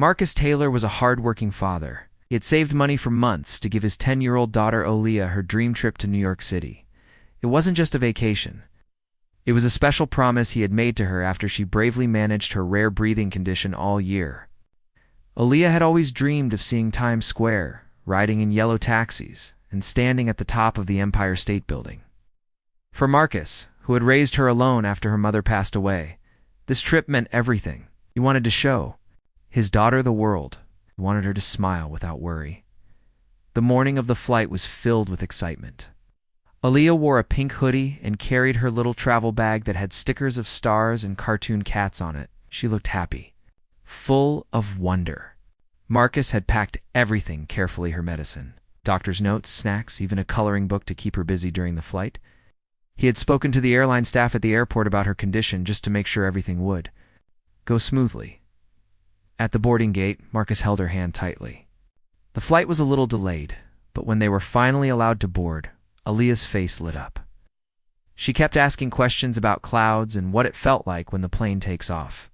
Marcus Taylor was a hard-working father. He had saved money for months to give his 10-year-old daughter Aaliyah her dream trip to New York City. It wasn't just a vacation. It was a special promise he had made to her after she bravely managed her rare breathing condition all year. Aaliyah had always dreamed of seeing Times Square, riding in yellow taxis, and standing at the top of the Empire State Building. For Marcus, who had raised her alone after her mother passed away, this trip meant everything. He wanted to show his daughter the world. He wanted her to smile without worry. The morning of the flight was filled with excitement. Aaliyah wore a pink hoodie and carried her little travel bag that had stickers of stars and cartoon cats on it. She looked happy, full of wonder. Marcus had packed everything carefully: her medicine, doctor's notes, snacks, even a coloring book to keep her busy during the flight. He had spoken to the airline staff at the airport about her condition just to make sure everything would go smoothly. At the boarding gate, Marcus held her hand tightly. The flight was a little delayed, but when they were finally allowed to board, Aaliyah's face lit up. She kept asking questions about clouds and what it felt like when the plane takes off.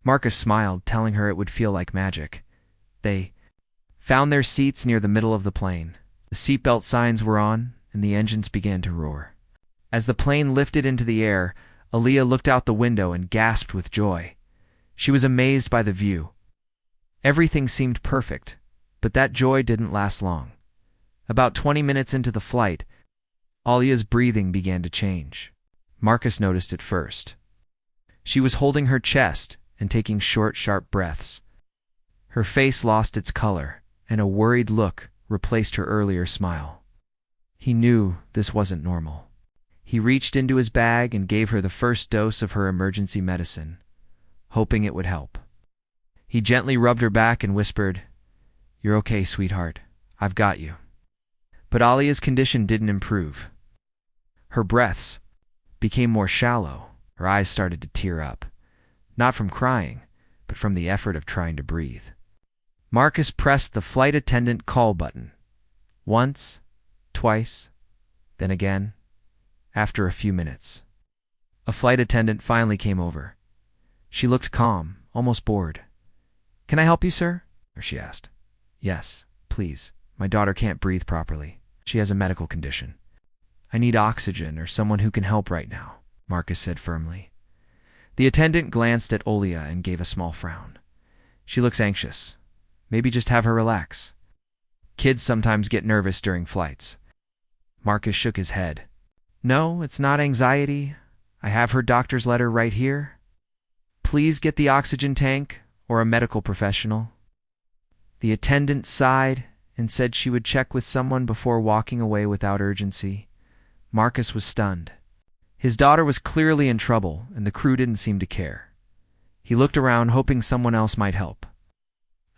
Marcus smiled, telling her it would feel like magic. They found their seats near the middle of the plane. The seatbelt signs were on, and the engines began to roar. As the plane lifted into the air, Aaliyah looked out the window and gasped with joy. She was amazed by the view. Everything seemed perfect, but that joy didn't last long. About 20 minutes into the flight, Aaliyah's breathing began to change. Marcus noticed it first. She was holding her chest and taking short, sharp breaths. Her face lost its color, and a worried look replaced her earlier smile. He knew this wasn't normal. He reached into his bag and gave her the first dose of her emergency medicine, hoping it would help. He gently rubbed her back and whispered, "You're okay, sweetheart. I've got you." But Aaliyah's condition didn't improve. Her breaths became more shallow. Her eyes started to tear up, not from crying, but from the effort of trying to breathe. Marcus pressed the flight attendant call button. Once, twice, then again. After a few minutes, a flight attendant finally came over. She looked calm, almost bored. "Can I help you, sir?" she asked. "Yes, please. My daughter can't breathe properly. She has a medical condition. I need oxygen or someone who can help right now," Marcus said firmly. The attendant glanced at Aaliyah and gave a small frown. "She looks anxious. Maybe just have her relax. Kids sometimes get nervous during flights." Marcus shook his head. "No, it's not anxiety. I have her doctor's letter right here. Please get the oxygen tank or a medical professional." The attendant sighed and said she would check with someone before walking away without urgency. Marcus was stunned. His daughter was clearly in trouble, and the crew didn't seem to care. He looked around, hoping someone else might help.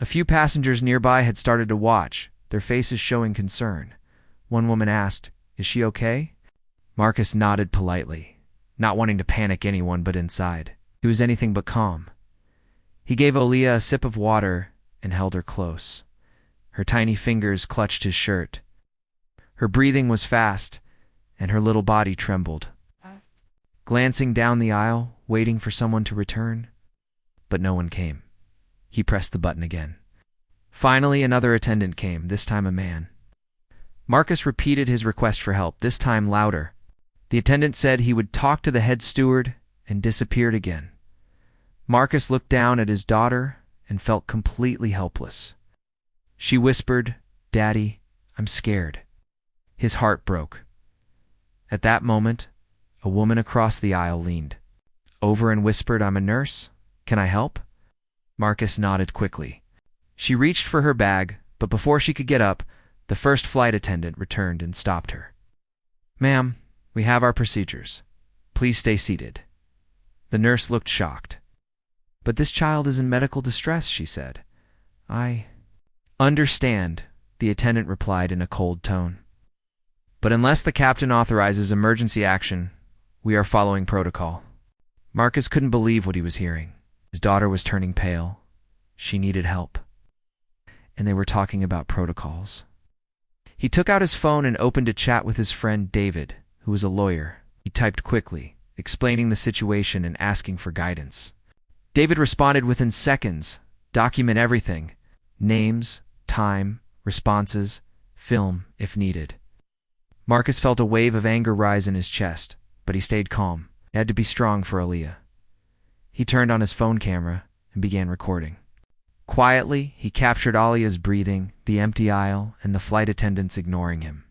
A few passengers nearby had started to watch, their faces showing concern. One woman asked, "Is she okay?" Marcus nodded politely, not wanting to panic anyone, but inside he was anything but calm. He gave Aaliyah a sip of water and held her close. Her tiny fingers clutched his shirt. Her breathing was fast, and her little body trembled. Glancing down the aisle, waiting for someone to return, but no one came. He pressed the button again. Finally, another attendant came, this time a man. Marcus repeated his request for help, this time louder. The attendant said he would talk to the head steward and disappeared again. Marcus looked down at his daughter and felt completely helpless. She whispered, "Daddy, I'm scared." His heart broke. At that moment, a woman across the aisle leaned over and whispered, "I'm a nurse. Can I help?" Marcus nodded quickly. She reached for her bag, but before she could get up, the first flight attendant returned and stopped her. "Ma'am, we have our procedures. Please stay seated." The nurse looked shocked. "But this child is in medical distress," she said. "I understand," the attendant replied in a cold tone. "But unless the captain authorizes emergency action, we are following protocol." Marcus couldn't believe what he was hearing. His daughter was turning pale. She needed help. And they were talking about protocols. He took out his phone and opened a chat with his friend David, who was a lawyer. He typed quickly, explaining the situation and asking for guidance. David responded within seconds, Document everything. Names, time, responses, film if needed. Marcus felt a wave of anger rise in his chest, but he stayed calm. He had to be strong for Aaliyah. He turned on his phone camera and began recording. Quietly, he captured Aaliyah's breathing, the empty aisle, and the flight attendants ignoring him.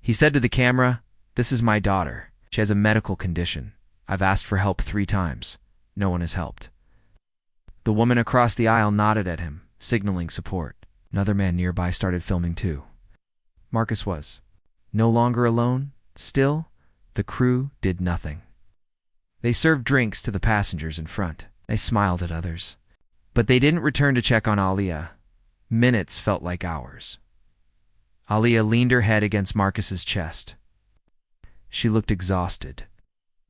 He said to the camera, "This is my daughter. She has a medical condition. I've asked for help 3 times. No one has helped." The woman across the aisle nodded at him, signaling support. Another man nearby started filming too. Marcus was no longer alone. Still, the crew did nothing. They served drinks to the passengers in front. They smiled at others. But they didn't return to check on Aaliyah. Minutes felt like hours. Aaliyah leaned her head against Marcus's chest. She looked exhausted.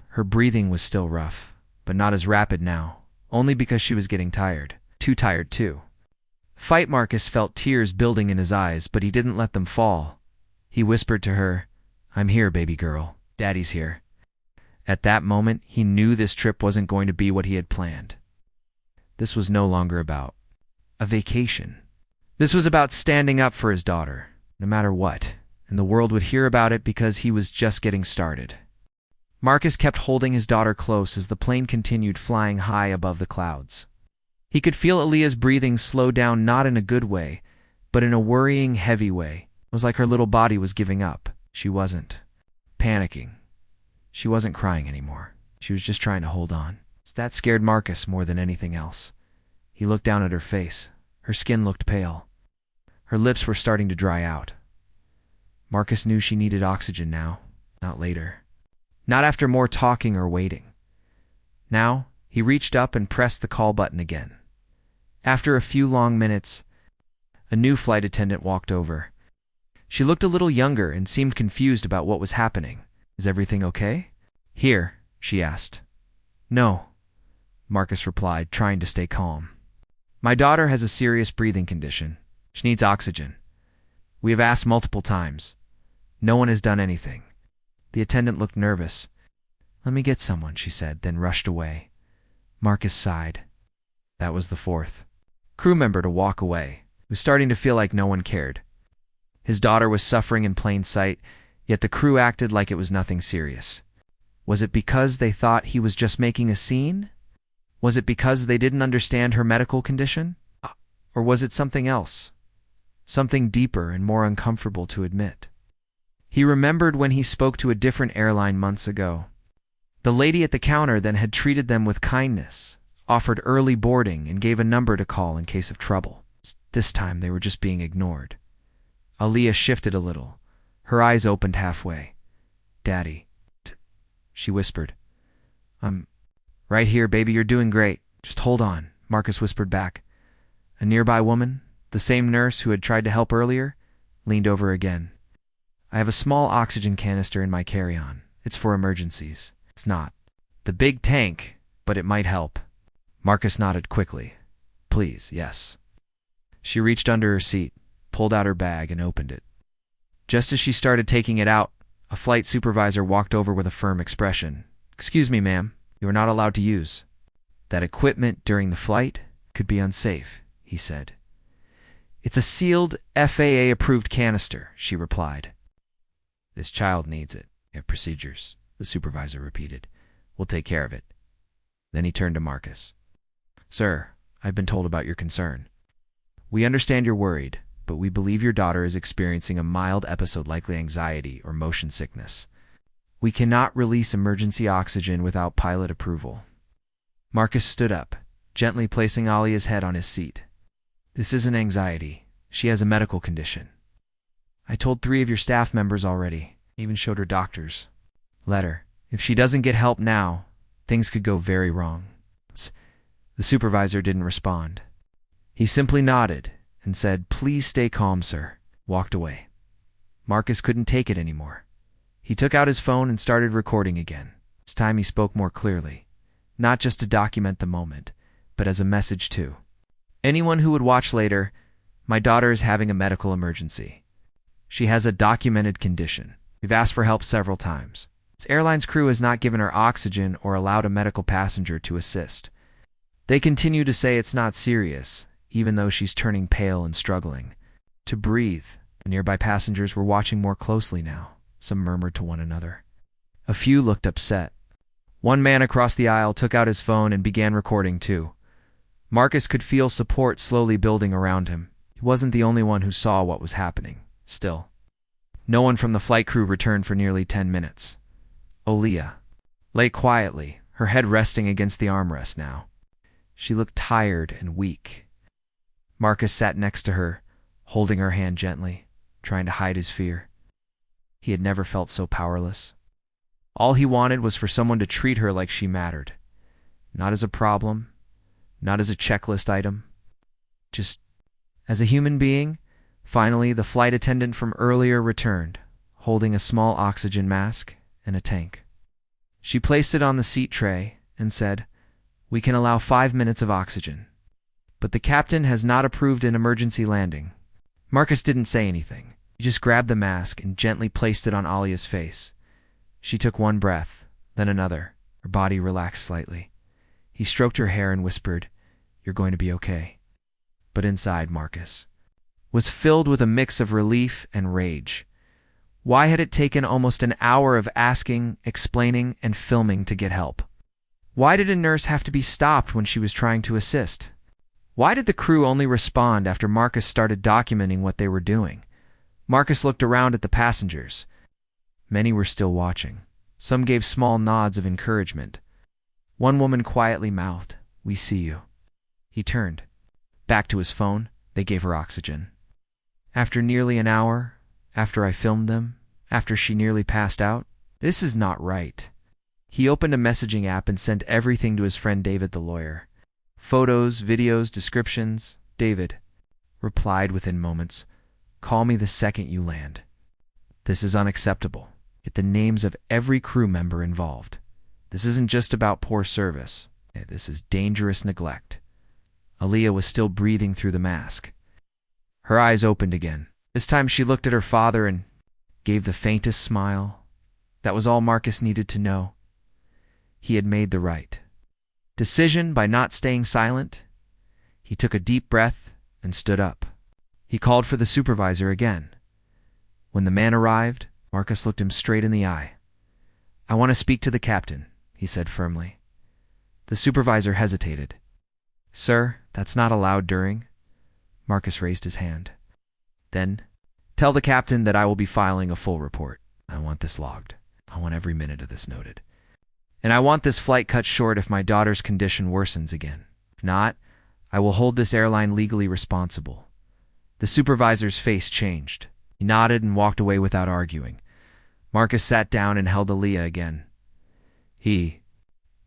Her breathing was still rough, but not as rapid now, only because she was getting tired. Too tired, too. Fight Marcus felt tears building in his eyes, but he didn't let them fall. He whispered to her, "I'm here, baby girl. Daddy's here." At that moment, he knew this trip wasn't going to be what he had planned. This was no longer about a vacation. This was about standing up for his daughter, no matter what, and the world would hear about it because he was just getting started. Marcus kept holding his daughter close as the plane continued flying high above the clouds. He could feel Aaliyah's breathing slow down, not in a good way, but in a worrying, heavy way. It was like her little body was giving up. She wasn't panicking. She wasn't crying anymore. She was just trying to hold on. That scared Marcus more than anything else. He looked down at her face. Her skin looked pale. Her lips were starting to dry out. Marcus knew she needed oxygen now, not later. Not after more talking or waiting. Now, he reached up and pressed the call button again. After a few long minutes, a new flight attendant walked over. She looked a little younger and seemed confused about what was happening. "Is everything okay?" "Here," she asked. "No," Marcus replied, trying to stay calm. "My daughter has a serious breathing condition. She needs oxygen. We have asked multiple times. No one has done anything." The attendant looked nervous. "Let me get someone," she said, then rushed away. Marcus sighed. That was the 4th crew member to walk away. He was starting to feel like no one cared. His daughter was suffering in plain sight, yet the crew acted like it was nothing serious. Was it because they thought he was just making a scene? Was it because they didn't understand her medical condition? Or was it something else? Something deeper and more uncomfortable to admit. He remembered when he spoke to a different airline months ago. The lady at the counter then had treated them with kindness, offered early boarding, and gave a number to call in case of trouble. This time they were just being ignored. Aaliyah shifted a little. Her eyes opened halfway. "Daddy," she whispered. "I'm right here, baby. You're doing great. Just hold on," Marcus whispered back. A nearby woman, the same nurse who had tried to help earlier, leaned over again. "I have a small oxygen canister in my carry-on. It's for emergencies. It's not the big tank, but it might help." Marcus nodded quickly. "Please, yes." She reached under her seat, pulled out her bag, and opened it. Just as she started taking it out, a flight supervisor walked over with a firm expression. "Excuse me, ma'am, you are not allowed to use that equipment during the flight. Could be unsafe," he said. "It's a sealed, FAA-approved canister," she replied. "This child needs it. We have procedures," the supervisor repeated. "We'll take care of it." Then he turned to Marcus. "Sir, I've been told about your concern. We understand you're worried, but we believe your daughter is experiencing a mild episode, likely anxiety or motion sickness. We cannot release emergency oxygen without pilot approval." Marcus stood up, gently placing Aaliyah's head on his seat. "This isn't anxiety. She has a medical condition. I told 3 of your staff members already, even showed her doctor's letter. If she doesn't get help now, things could go very wrong." The supervisor didn't respond. He simply nodded and said, "Please stay calm, sir," walked away. Marcus couldn't take it anymore. He took out his phone and started recording again. This time he spoke more clearly, not just to document the moment, but as a message too. "Anyone who would watch later, my daughter is having a medical emergency. She has a documented condition. We've asked for help several times. This airline's crew has not given her oxygen or allowed a medical passenger to assist. They continue to say it's not serious, even though she's turning pale and struggling to breathe. The nearby passengers were watching more closely now. Some murmured to one another. A few looked upset. One man across the aisle took out his phone and began recording too. Marcus could feel support slowly building around him. He wasn't the only one who saw what was happening. Still, no one from the flight crew returned for nearly 10 minutes. Aaliyah lay quietly, her head resting against the armrest now. She looked tired and weak. Marcus sat next to her, holding her hand gently, trying to hide his fear. He had never felt so powerless. All he wanted was for someone to treat her like she mattered. Not as a problem, not as a checklist item, just as a human being. Finally, the flight attendant from earlier returned, holding a small oxygen mask and a tank. She placed it on the seat tray and said, "We can allow 5 minutes of oxygen, but the captain has not approved an emergency landing." Marcus didn't say anything. He just grabbed the mask and gently placed it on Alia's face. She took one breath, then another. Her body relaxed slightly. He stroked her hair and whispered, "You're going to be okay." But inside, Marcus was filled with a mix of relief and rage. Why had it taken almost an hour of asking, explaining, and filming to get help? Why did a nurse have to be stopped when she was trying to assist? Why did the crew only respond after Marcus started documenting what they were doing? Marcus looked around at the passengers. Many were still watching. Some gave small nods of encouragement. One woman quietly mouthed, "We see you." He turned. Back to his phone, they gave her oxygen. After nearly an hour, after I filmed them, after she nearly passed out, this is not right. He opened a messaging app and sent everything to his friend David the lawyer. Photos, videos, descriptions. David replied within moments, "Call me the second you land. This is unacceptable. Get the names of every crew member involved. This isn't just about poor service. This is dangerous neglect." Aaliyah was still breathing through the mask. Her eyes opened again. This time she looked at her father and gave the faintest smile. That was all Marcus needed to know. He had made the right decision by not staying silent. He took a deep breath and stood up. He called for the supervisor again. When the man arrived, Marcus looked him straight in the eye. "I want to speak to the captain," he said firmly. The supervisor hesitated. "Sir, that's not allowed during." Marcus raised his hand. "Then, tell the captain that I will be filing a full report. I want this logged. I want every minute of this noted. And I want this flight cut short if my daughter's condition worsens again. If not, I will hold this airline legally responsible." The supervisor's face changed. He nodded and walked away without arguing. Marcus sat down and held Aaliyah again. He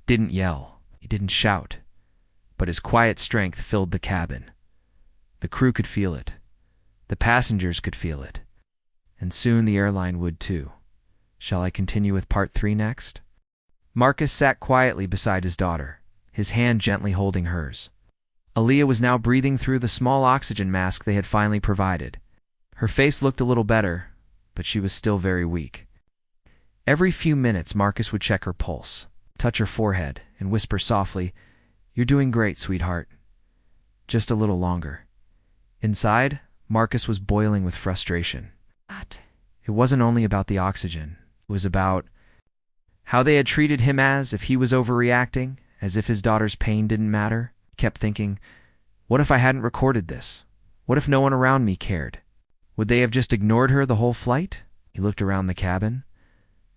didn't yell. He didn't shout. But his quiet strength filled the cabin. The crew could feel it. The passengers could feel it. And soon the airline would too. Shall I continue with part 3 next? Marcus sat quietly beside his daughter, his hand gently holding hers. Aaliyah was now breathing through the small oxygen mask they had finally provided. Her face looked a little better, but she was still very weak. Every few minutes, Marcus would check her pulse, touch her forehead, and whisper softly, "You're doing great, sweetheart. Just a little longer." Inside, Marcus was boiling with frustration. It wasn't only about the oxygen. It was about how they had treated him as if he was overreacting, as if his daughter's pain didn't matter. He kept thinking, what if I hadn't recorded this? What if no one around me cared? Would they have just ignored her the whole flight? He looked around the cabin.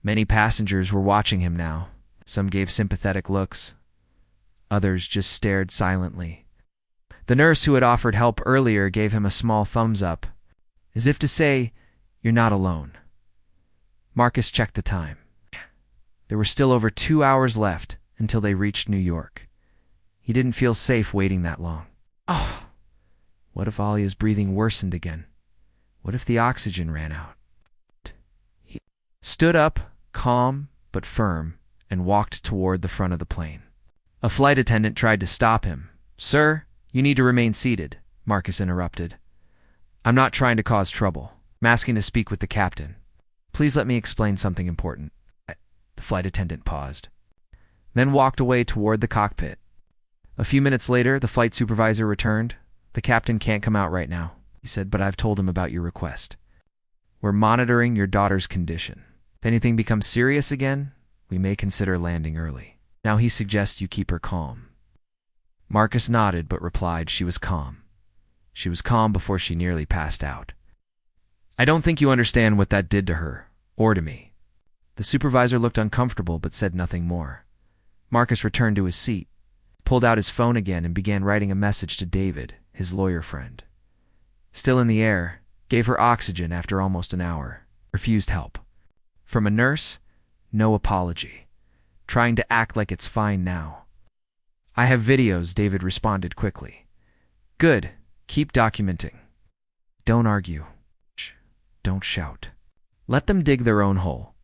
Many passengers were watching him now. Some gave sympathetic looks. Others just stared silently. The nurse who had offered help earlier gave him a small thumbs up, as if to say, "You're not alone." Marcus checked the time. There were still over 2 hours left until they reached New York. He didn't feel safe waiting that long. Oh, what if Alia's breathing worsened again? What if the oxygen ran out? He stood up, calm but firm, and walked toward the front of the plane. A flight attendant tried to stop him. "Sir, you need to remain seated," Marcus interrupted. "I'm not trying to cause trouble. I'm asking to speak with the captain. Please let me explain something important." The flight attendant paused, then walked away toward the cockpit. A few minutes later, the flight supervisor returned, The captain can't come out right now, he said, but I've told him about your request. We're monitoring your daughter's condition. If anything becomes serious again, we may consider landing early. Now he suggests you keep her calm. Marcus nodded but replied she was calm. She was calm before she nearly passed out. I don't think you understand what that did to her, or to me. The supervisor looked uncomfortable but said nothing more. Marcus returned to his seat, pulled out his phone again and began writing a message to David, his lawyer friend. Still in the air, gave her oxygen after almost an hour, refused help. From a nurse, no apology. Trying to act like it's fine now. I have videos, David responded quickly. Good, keep documenting. Don't argue. Shh. Don't shout. Let them dig their own hole.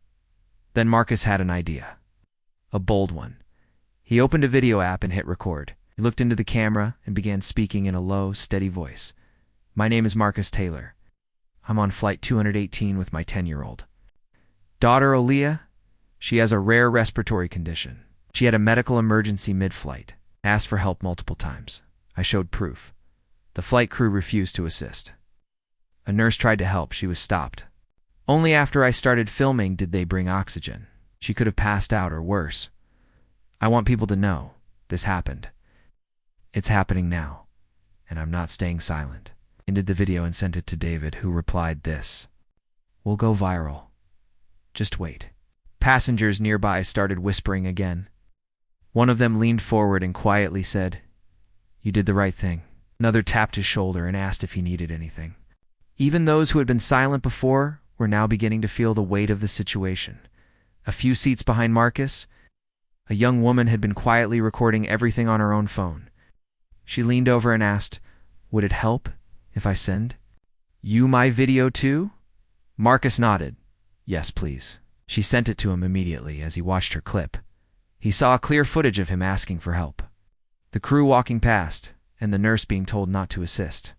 Then Marcus had an idea. A bold one. He opened a video app and hit record. He looked into the camera and began speaking in a low, steady voice. My name is Marcus Taylor. I'm on flight 218 with my 10-year-old. Daughter Aaliyah, she has a rare respiratory condition. She had a medical emergency mid-flight. Asked for help multiple times. I showed proof. The flight crew refused to assist. A nurse tried to help. She was stopped. Only after I started filming did they bring oxygen. She could have passed out or worse. I want people to know this happened. It's happening now, and I'm not staying silent. Ended the video and sent it to David, who replied this. We'll go viral. Just wait. Passengers nearby started whispering again. One of them leaned forward and quietly said, You did the right thing. Another tapped his shoulder and asked if he needed anything. Even those who had been silent before were now beginning to feel the weight of the situation. A few seats behind Marcus, a young woman had been quietly recording everything on her own phone. She leaned over and asked, Would it help if I send you my video too? Marcus nodded. Yes, please. She sent it to him immediately as he watched her clip. He saw clear footage of him asking for help. The crew walking past, and the nurse being told not to assist.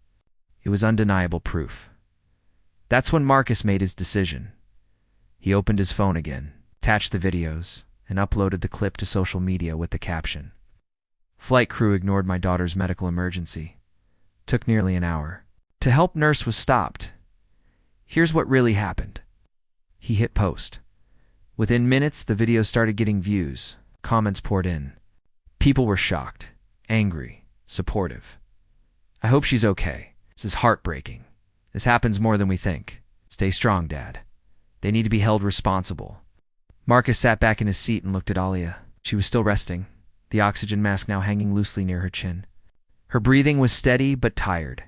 It was undeniable proof. That's when Marcus made his decision. He opened his phone again, attached the videos, and uploaded the clip to social media with the caption. Flight crew ignored my daughter's medical emergency. Took nearly an hour. To help nurse was stopped. Here's what really happened. He hit post. Within minutes, the video started getting views. Comments poured in. People were shocked, angry, supportive. I hope she's okay. This is heartbreaking. This happens more than we think. Stay strong, Dad. They need to be held responsible. Marcus sat back in his seat and looked at Aaliyah. She was still resting, the oxygen mask now hanging loosely near her chin. Her breathing was steady but tired.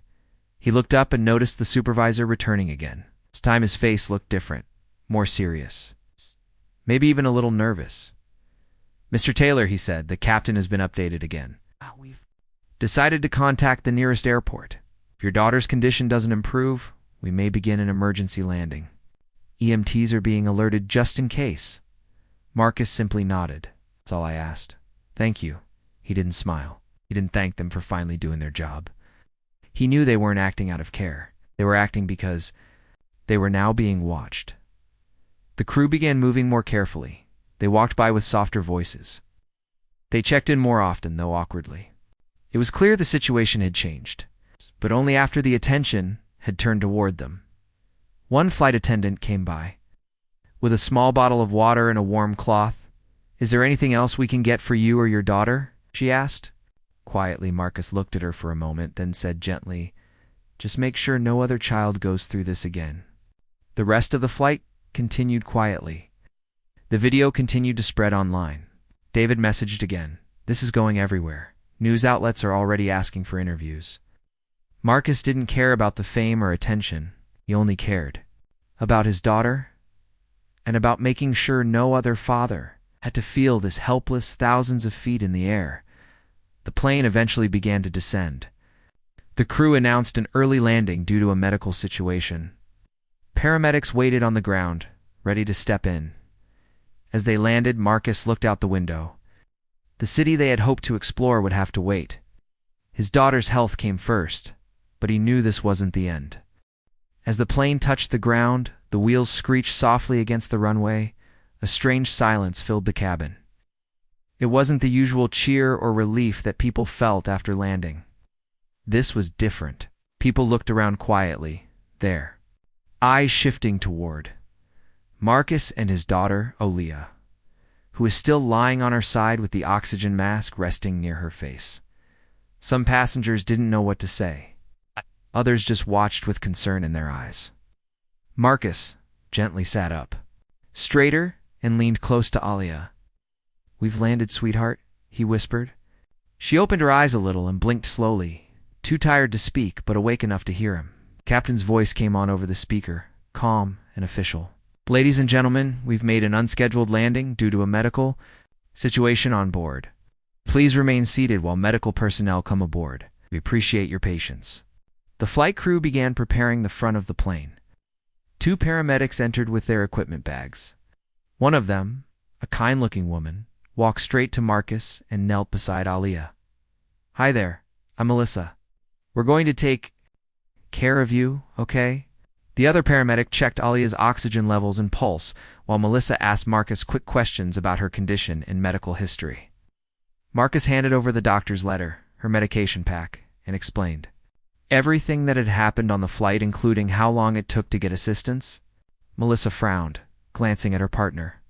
He looked up and noticed the supervisor returning again. This time his face looked different, more serious. Maybe even a little nervous. Mr. Taylor, he said, the captain has been updated again. We've decided to contact the nearest airport. If your daughter's condition doesn't improve, we may begin an emergency landing. EMTs are being alerted just in case. Marcus simply nodded. That's all I asked. Thank you. He didn't smile. He didn't thank them for finally doing their job. He knew they weren't acting out of care. They were acting because they were now being watched. The crew began moving more carefully. They walked by with softer voices. They checked in more often, though awkwardly. It was clear the situation had changed, but only after the attention had turned toward them. One flight attendant came by. With a small bottle of water and a warm cloth. Is there anything else we can get for you or your daughter? She asked. Quietly, Marcus looked at her for a moment, then said gently, Just make sure no other child goes through this again. The rest of the flight continued quietly. The video continued to spread online. David messaged again. This is going everywhere. News outlets are already asking for interviews. Marcus didn't care about the fame or attention. He only cared about his daughter and about making sure no other father had to feel this helpless thousands of feet in the air. The plane eventually began to descend. The crew announced an early landing due to a medical situation. Paramedics waited on the ground, ready to step in. As they landed, Marcus looked out the window. The city they had hoped to explore would have to wait. His daughter's health came first, but he knew this wasn't the end. As the plane touched the ground, the wheels screeched softly against the runway. A strange silence filled the cabin. It wasn't the usual cheer or relief that people felt after landing. This was different. People looked around quietly, there, eyes shifting toward Marcus and his daughter, Olea, who was still lying on her side with the oxygen mask resting near her face. Some passengers didn't know what to say. Others just watched with concern in their eyes. Marcus gently sat up, straighter, and leaned close to Alia. "We've landed, sweetheart," he whispered. She opened her eyes a little and blinked slowly, too tired to speak but awake enough to hear him. Captain's voice came on over the speaker, calm and official. "Ladies and gentlemen, we've made an unscheduled landing due to a medical situation on board. Please remain seated while medical personnel come aboard. We appreciate your patience." The flight crew began preparing the front of the plane. 2 paramedics entered with their equipment bags. One of them, a kind-looking woman, walked straight to Marcus and knelt beside Alia. "Hi there, I'm Melissa. We're going to take care of you, okay?" The other paramedic checked Alia's oxygen levels and pulse, while Melissa asked Marcus quick questions about her condition and medical history. Marcus handed over the doctor's letter, her medication pack, and explained everything that had happened on the flight, including how long it took to get assistance. Melissa frowned, glancing at her partner.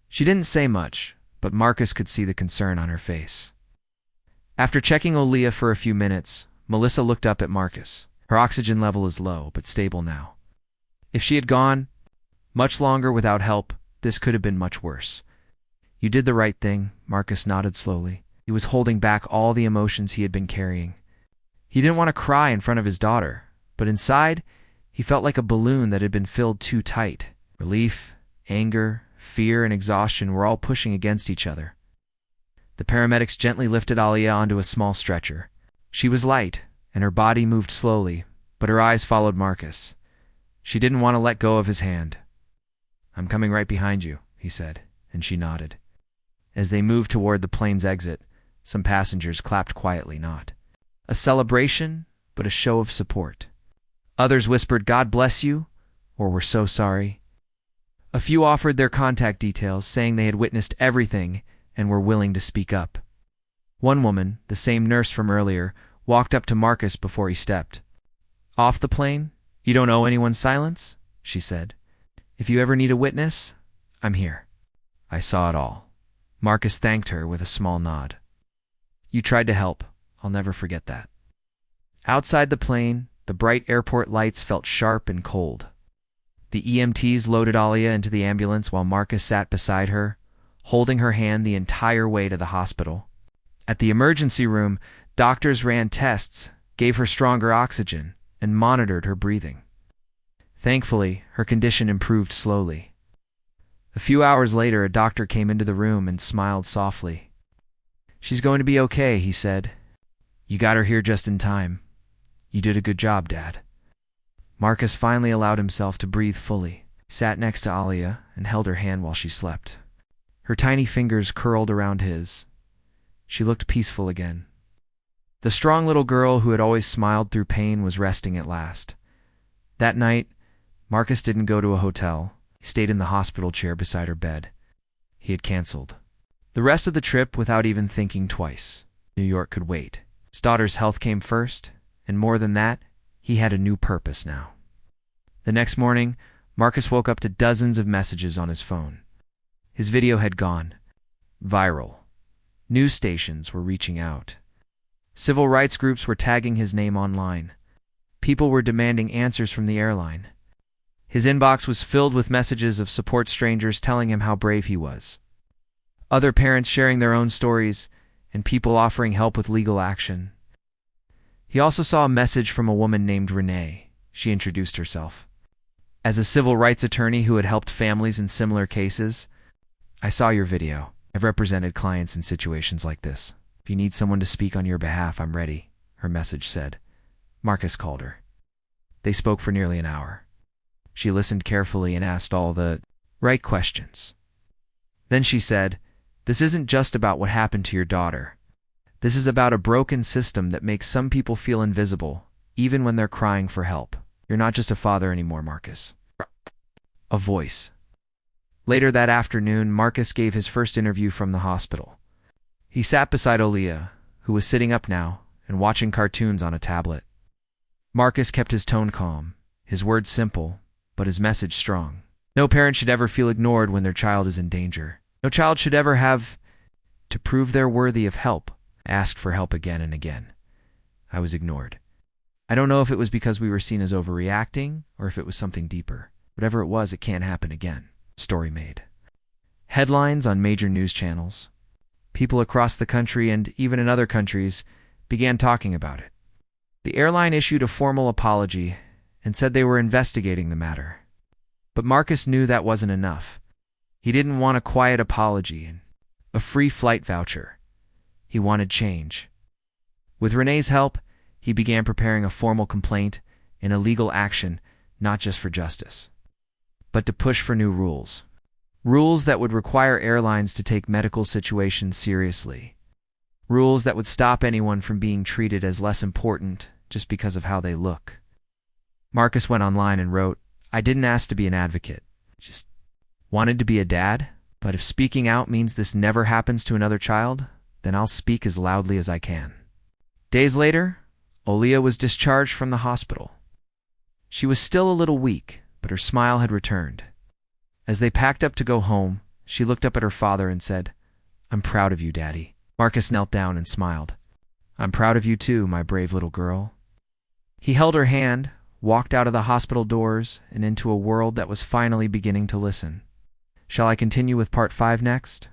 She didn't say much, but Marcus could see the concern on her face. After checking Olea for a few minutes, Melissa looked up at Marcus. Her oxygen level is low, but stable now. If she had gone much longer without help, this could have been much worse. "You did the right thing," Marcus nodded slowly. He was holding back all the emotions he had been carrying. He didn't want to cry in front of his daughter, but inside, he felt like a balloon that had been filled too tight. Relief, anger, fear, and exhaustion were all pushing against each other. The paramedics gently lifted Alia onto a small stretcher. She was light, and her body moved slowly, but her eyes followed Marcus. She didn't want to let go of his hand. "I'm coming right behind you," he said, and she nodded. As they moved toward the plane's exit, some passengers clapped quietly, not a celebration, but a show of support. Others whispered, "God bless you," or "We're so sorry." A few offered their contact details, saying they had witnessed everything and were willing to speak up. One woman, the same nurse from earlier, walked up to Marcus before he stepped. "Off the plane? You don't owe anyone silence," she said. "If you ever need a witness, I'm here." "I saw it all." Marcus thanked her with a small nod. "You tried to help. I'll never forget that." Outside the plane, the bright airport lights felt sharp and cold. The EMTs loaded Alia into the ambulance while Marcus sat beside her, holding her hand the entire way to the hospital. At the emergency room, doctors ran tests, gave her stronger oxygen, and monitored her breathing. Thankfully, her condition improved slowly. A few hours later, a doctor came into the room and smiled softly. "She's going to be okay," he said. "You got her here just in time. You did a good job, Dad." Marcus finally allowed himself to breathe fully, sat next to Alia, and held her hand while she slept. Her tiny fingers curled around his. She looked peaceful again. The strong little girl who had always smiled through pain was resting at last. That night, Marcus didn't go to a hotel. He stayed in the hospital chair beside her bed. He had canceled the rest of the trip without even thinking twice. New York could wait. His daughter's health came first, and more than that, he had a new purpose now. The next morning, Marcus woke up to dozens of messages on his phone. His video had gone viral. News stations were reaching out. Civil rights groups were tagging his name online. People were demanding answers from the airline. His inbox was filled with messages of support strangers telling him how brave he was. Other parents sharing their own stories, and people offering help with legal action. He also saw a message from a woman named Renee. She introduced herself. As a civil rights attorney who had helped families in similar cases, "I saw your video. I've represented clients in situations like this. If you need someone to speak on your behalf, I'm ready," her message said. Marcus called her. They spoke for nearly an hour. She listened carefully and asked all the right questions. Then she said, "This isn't just about what happened to your daughter. This is about a broken system that makes some people feel invisible, even when they're crying for help. You're not just a father anymore, Marcus." A voice. Later that afternoon, Marcus gave his first interview from the hospital. He sat beside Olea, who was sitting up now, and watching cartoons on a tablet. Marcus kept his tone calm, his words simple, but his message strong. No parent should ever feel ignored when their child is in danger. No child should ever have to prove they're worthy of help. I asked for help again and again. I was ignored. I don't know if it was because we were seen as overreacting or if it was something deeper. Whatever it was, it can't happen again. Story made. Headlines on major news channels. People across the country and even in other countries began talking about it. The airline issued a formal apology and said they were investigating the matter. But Marcus knew that wasn't enough. He didn't want a quiet apology and a free flight voucher. He wanted change. With Renee's help, he began preparing a formal complaint and a legal action, not just for justice, but to push for new rules. Rules that would require airlines to take medical situations seriously. Rules that would stop anyone from being treated as less important just because of how they look. Marcus went online and wrote, "I didn't ask to be an advocate. Just wanted to be a dad. But if speaking out means this never happens to another child, then I'll speak as loudly as I can." Days later, Aaliyah was discharged from the hospital. She was still a little weak, but her smile had returned. As they packed up to go home, she looked up at her father and said, "I'm proud of you, Daddy." Marcus knelt down and smiled. "I'm proud of you too, my brave little girl." He held her hand, walked out of the hospital doors and into a world that was finally beginning to listen. Shall I continue with part 5 next?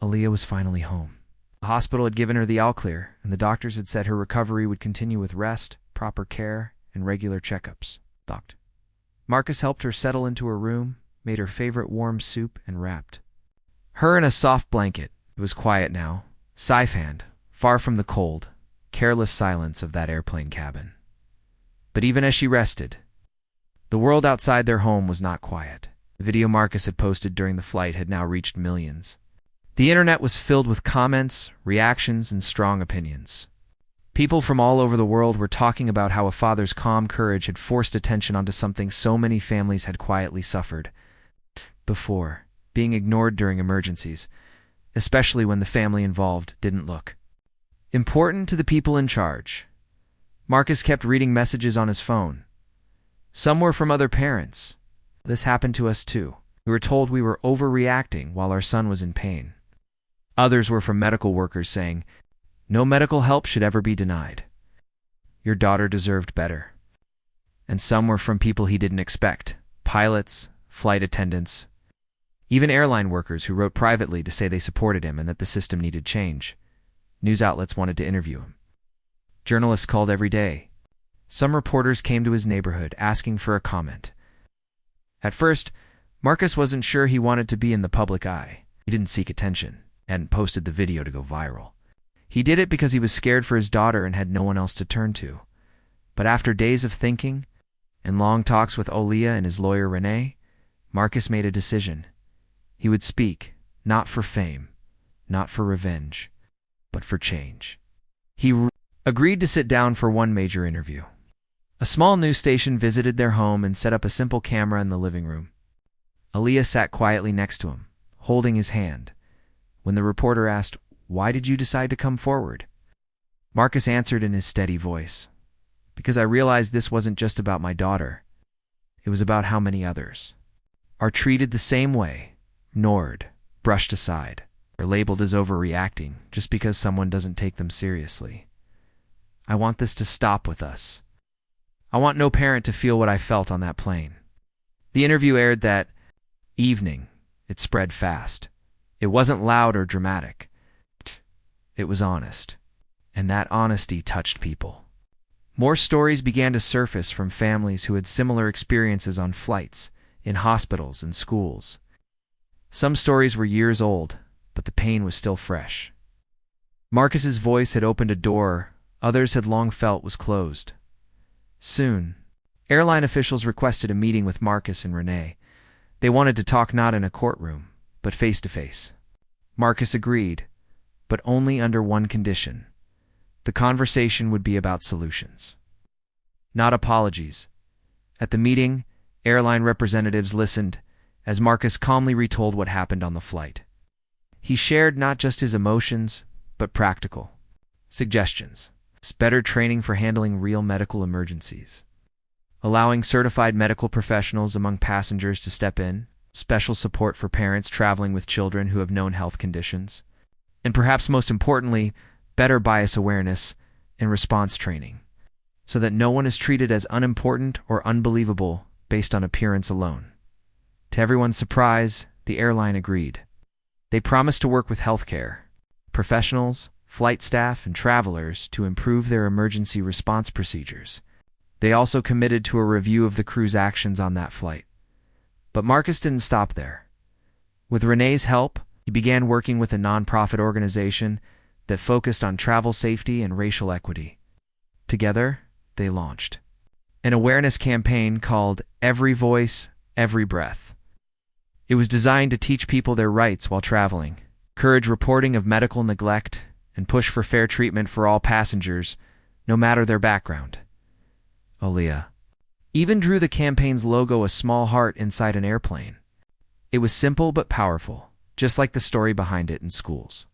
Aaliyah was finally home. The hospital had given her the all-clear, and the doctors had said her recovery would continue with rest, proper care, and regular checkups. Marcus helped her settle into her room, made her favorite warm soup, and wrapped her in a soft blanket. It was quiet now, Sci-fanned, far from the cold, careless silence of that airplane cabin. But even as she rested, the world outside their home was not quiet. The video Marcus had posted during the flight had now reached millions. The internet was filled with comments, reactions, and strong opinions. People from all over the world were talking about how a father's calm courage had forced attention onto something so many families had quietly suffered before, being ignored during emergencies, especially when the family involved didn't look important to the people in charge. Marcus kept reading messages on his phone. Some were from other parents. "This happened to us too. We were told we were overreacting while our son was in pain." Others were from medical workers saying, "No medical help should ever be denied. Your daughter deserved better." And some were from people he didn't expect, pilots, flight attendants, even airline workers who wrote privately to say they supported him and that the system needed change. News outlets wanted to interview him. Journalists called every day. Some reporters came to his neighborhood asking for a comment. At first, Marcus wasn't sure he wanted to be in the public eye. He didn't seek attention, hadn't posted the video to go viral. He did it because he was scared for his daughter and had no one else to turn to. But after days of thinking and long talks with Aaliyah and his lawyer Renee, Marcus made a decision. He would speak, not for fame, not for revenge, but for change. He agreed to sit down for one major interview. A small news station visited their home and set up a simple camera in the living room. Aaliyah sat quietly next to him, holding his hand. When the reporter asked, "Why did you decide to come forward?" Marcus answered in his steady voice, "Because I realized this wasn't just about my daughter. It was about how many others are treated the same way, ignored, brushed aside, or labeled as overreacting just because someone doesn't take them seriously. I want this to stop with us. I want no parent to feel what I felt on that plane." The interview aired that evening. It spread fast. It wasn't loud or dramatic. It was honest. And that honesty touched people. More stories began to surface from families who had similar experiences on flights, in hospitals and schools. Some stories were years old, but the pain was still fresh. Marcus's voice had opened a door others had long felt was closed. Soon, airline officials requested a meeting with Marcus and Renee. They wanted to talk not in a courtroom, but face-to-face. Marcus agreed, but only under one condition. The conversation would be about solutions, not apologies. At the meeting, airline representatives listened as Marcus calmly retold what happened on the flight. He shared not just his emotions, but practical suggestions. better training for handling real medical emergencies, allowing certified medical professionals among passengers to step in, special support for parents traveling with children who have known health conditions, and perhaps most importantly, better bias awareness and response training, so that no one is treated as unimportant or unbelievable based on appearance alone. To everyone's surprise, the airline agreed. They promised to work with healthcare professionals, flight staff, and travelers to improve their emergency response procedures. They also committed to a review of the crew's actions on that flight. But Marcus didn't stop there. With Renee's help, he began working with a nonprofit organization that focused on travel safety and racial equity. Together, they launched an awareness campaign called Every Voice, Every Breath. It was designed to teach people their rights while traveling, encourage reporting of medical neglect, and push for fair treatment for all passengers, no matter their background. Aaliyah even drew the campaign's logo, a small heart inside an airplane. It was simple but powerful, just like the story behind it in schools,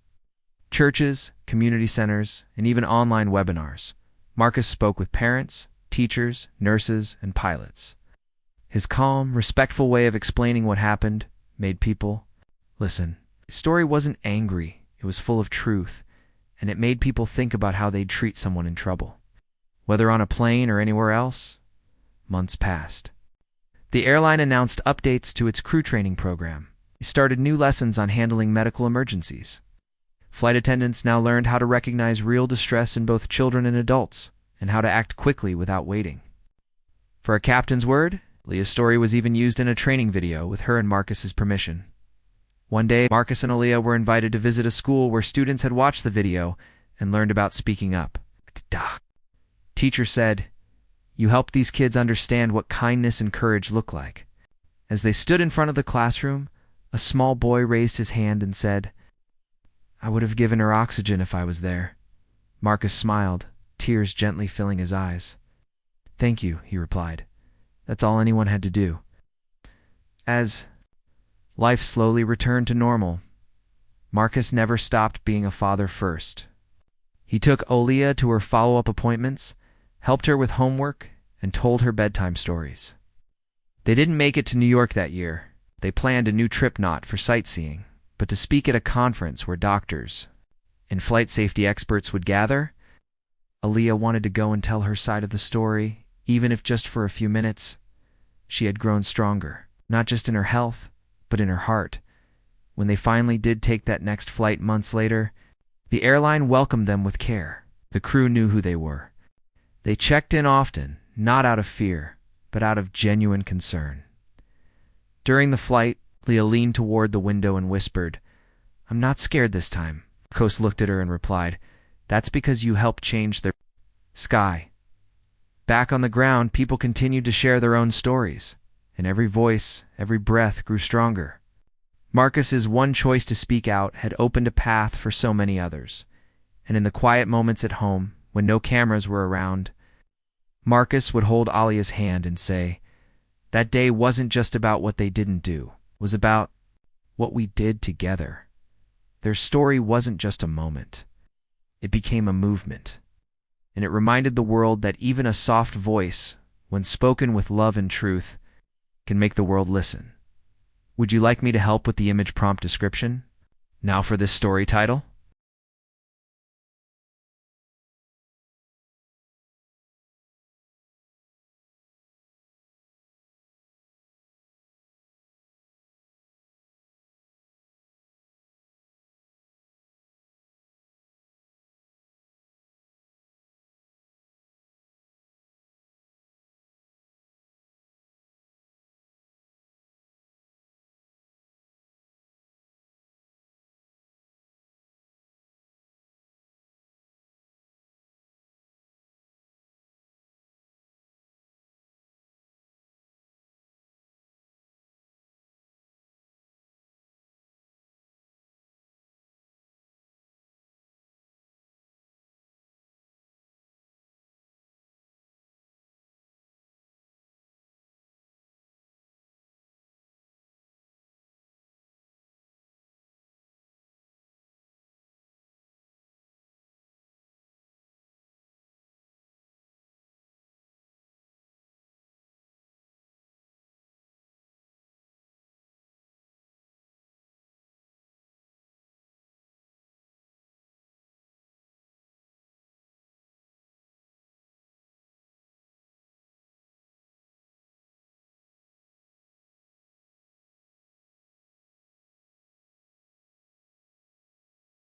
churches, community centers, and even online webinars. Marcus spoke with parents, teachers, nurses, and pilots. His calm, respectful way of explaining what happened made people listen. His story wasn't angry, it was full of truth, and it made people think about how they'd treat someone in trouble. Whether on a plane or anywhere else, months passed. The airline announced updates to its crew training program. It started new lessons on handling medical emergencies. Flight attendants now learned how to recognize real distress in both children and adults, and how to act quickly without waiting. For a captain's word, Leah's story was even used in a training video with her and Marcus's permission. One day, Marcus and Aaliyah were invited to visit a school where students had watched the video and learned about speaking up. Teacher said, "You helped these kids understand what kindness and courage look like." As they stood in front of the classroom, a small boy raised his hand and said, "I would have given her oxygen if I was there." Marcus smiled, tears gently filling his eyes. "Thank you," he replied. "That's all anyone had to do." As life slowly returned to normal, Marcus never stopped being a father first. He took Aaliyah to her follow-up appointments, helped her with homework, and told her bedtime stories. They didn't make it to New York that year. They planned a new trip, not for sightseeing, but to speak at a conference where doctors and flight safety experts would gather. Aaliyah wanted to go and tell her side of the story, even if just for a few minutes. She had grown stronger, not just in her health, but in her heart. When they finally did take that next flight months later, the airline welcomed them with care. The crew knew who they were. They checked in often, not out of fear, but out of genuine concern. During the flight, Leah leaned toward the window and whispered, "I'm not scared this time." Marcus looked at her and replied, "That's because you helped change their sky." Back on the ground, people continued to share their own stories, and every voice, every breath grew stronger. Marcus's one choice to speak out had opened a path for so many others, and in the quiet moments at home, when no cameras were around, Marcus would hold Aaliyah's hand and say, "That day wasn't just about what they didn't do, it was about what we did together." Their story wasn't just a moment. It became a movement, and it reminded the world that even a soft voice, when spoken with love and truth, can make the world listen. Would you like me to help with the image prompt description? Now for this story title.